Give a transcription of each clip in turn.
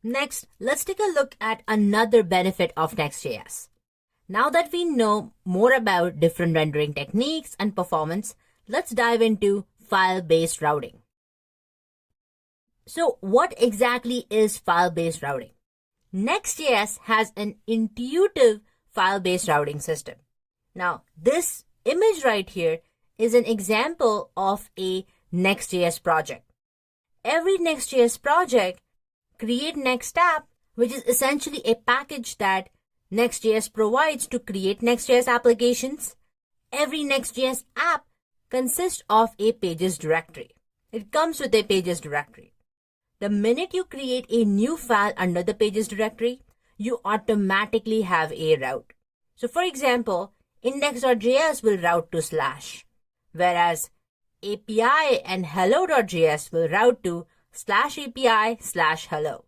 Next, let's take a look at another benefit of Next.js. Now that we know more about different rendering techniques and performance, let's dive into file-based routing. So what exactly is file-based routing? Next.js has an intuitive file-based routing system. Now, this image right here is an example of a Next.js project. Every Next.js project create Next app, which is essentially a package that Next.js provides to create Next.js applications. Every Next.js app consists of a pages directory. It comes with a pages directory. The minute you create a new file under the pages directory, you automatically have a route. So for example, index.js will route to / whereas API and hello.js will route to /API/hello.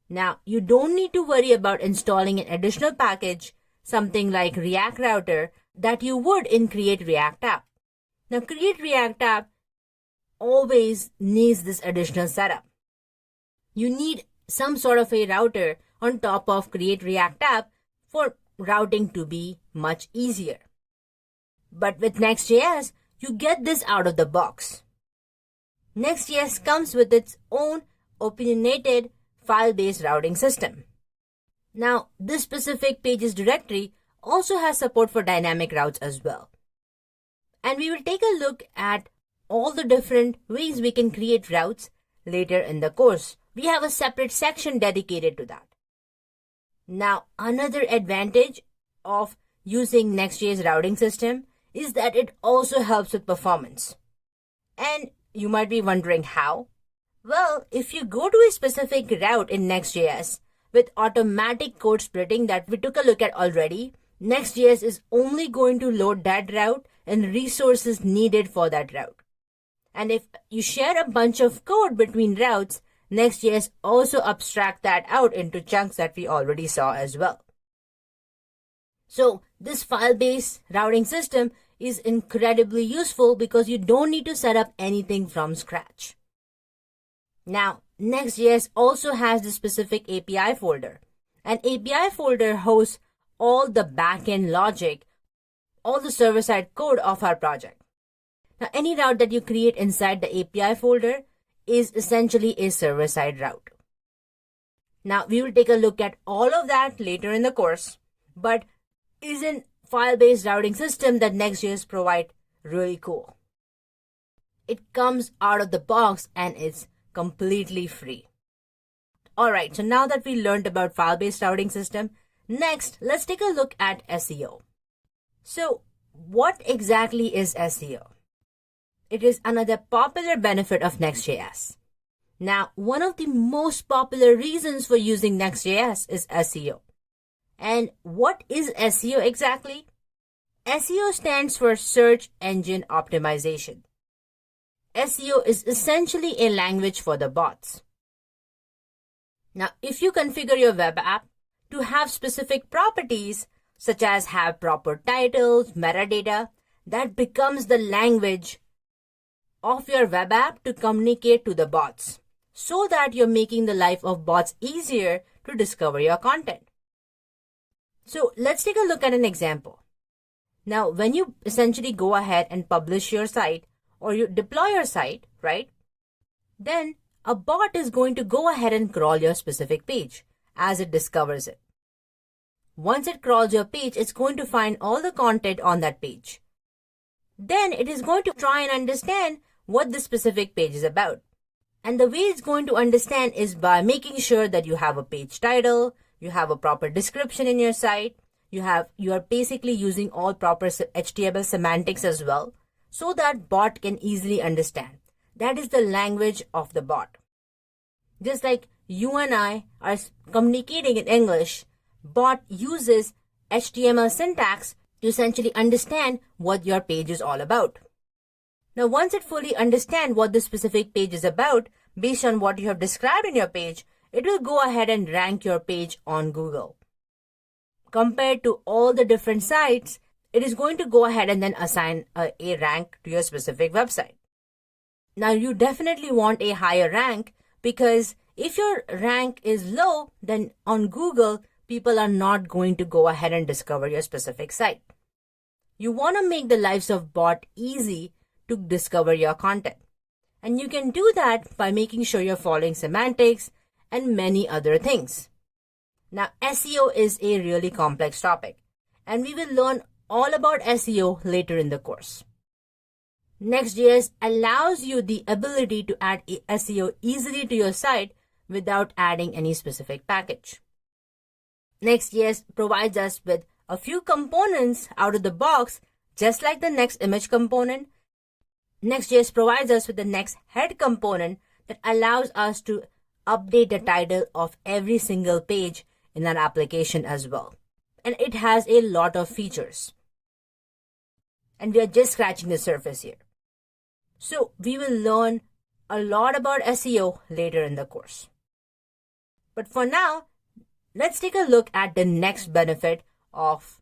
Now, you don't need to worry about installing an additional package, something like React Router, that you would in Create React App. Now, Create React App always needs this additional setup. You need some sort of a router on top of Create React App for routing to be much easier. But with Next.js, you get this out of the box. Next.js comes with its own opinionated file-based routing system. Now, this specific pages directory also has support for dynamic routes as well. And we will take a look at all the different ways we can create routes later in the course. We have a separate section dedicated to that. Now, another advantage of using Next.js routing system is that it also helps with performance. And you might be wondering how. Well, if you go to a specific route in Next.js with automatic code splitting that we took a look at already, Next.js is only going to load that route and resources needed for that route. And if you share a bunch of code between routes, Next.js also abstract that out into chunks that we already saw as well. So this file-based routing system is incredibly useful because you don't need to set up anything from scratch. Now, Next.js also has the specific API folder. An API folder hosts all the backend logic, all the server-side code of our project. Now, any route that you create inside the API folder is essentially a server-side route. Now, we will take a look at all of that later in the course, but isn't file-based routing system that Next.js provide really cool? It comes out of the box and it's completely free. Alright, so now that we learned about file-based routing system, next, let's take a look at SEO. So, what exactly is SEO? It is another popular benefit of Next.js. Now, one of the most popular reasons for using Next.js is SEO. And what is SEO exactly? SEO stands for Search Engine Optimization. SEO is essentially a language for the bots. Now, if you configure your web app to have specific properties, such as have proper titles, metadata, that becomes the language of your web app to communicate to the bots, so that you're making the life of bots easier to discover your content. So let's take a look at an example. Now, when you essentially go ahead and publish your site or you deploy your site, right? Then a bot is going to go ahead and crawl your specific page as it discovers it. Once it crawls your page, it's going to find all the content on that page. Then it is going to try and understand what the specific page is about. And the way it's going to understand is by making sure that you have a page title, you have a proper description in your site, you are basically using all proper HTML semantics as well, so that bot can easily understand. That is the language of the bot. Just like you and I are communicating in English, bot uses HTML syntax to essentially understand what your page is all about. Now, once it fully understands what the specific page is about, based on what you have described in your page, it will go ahead and rank your page on Google. Compared to all the different sites, it is going to go ahead and then assign a rank to your specific website. Now, you definitely want a higher rank because if your rank is low, then on Google, people are not going to go ahead and discover your specific site. You want to make the lives of bot easy to discover your content. And you can do that by making sure you're following semantics and many other things. Now, SEO is a really complex topic, and we will learn all about SEO later in the course. Next.js allows you the ability to add SEO easily to your site without adding any specific package. Next.js provides us with a few components out of the box, just like the next image component. Next.js provides us with the next head component that allows us to update the title of every single page in our application as well. And it has a lot of features. And we are just scratching the surface here. So we will learn a lot about SEO later in the course. But for now, let's take a look at the next benefit of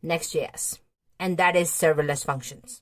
Next.js, and that is serverless functions.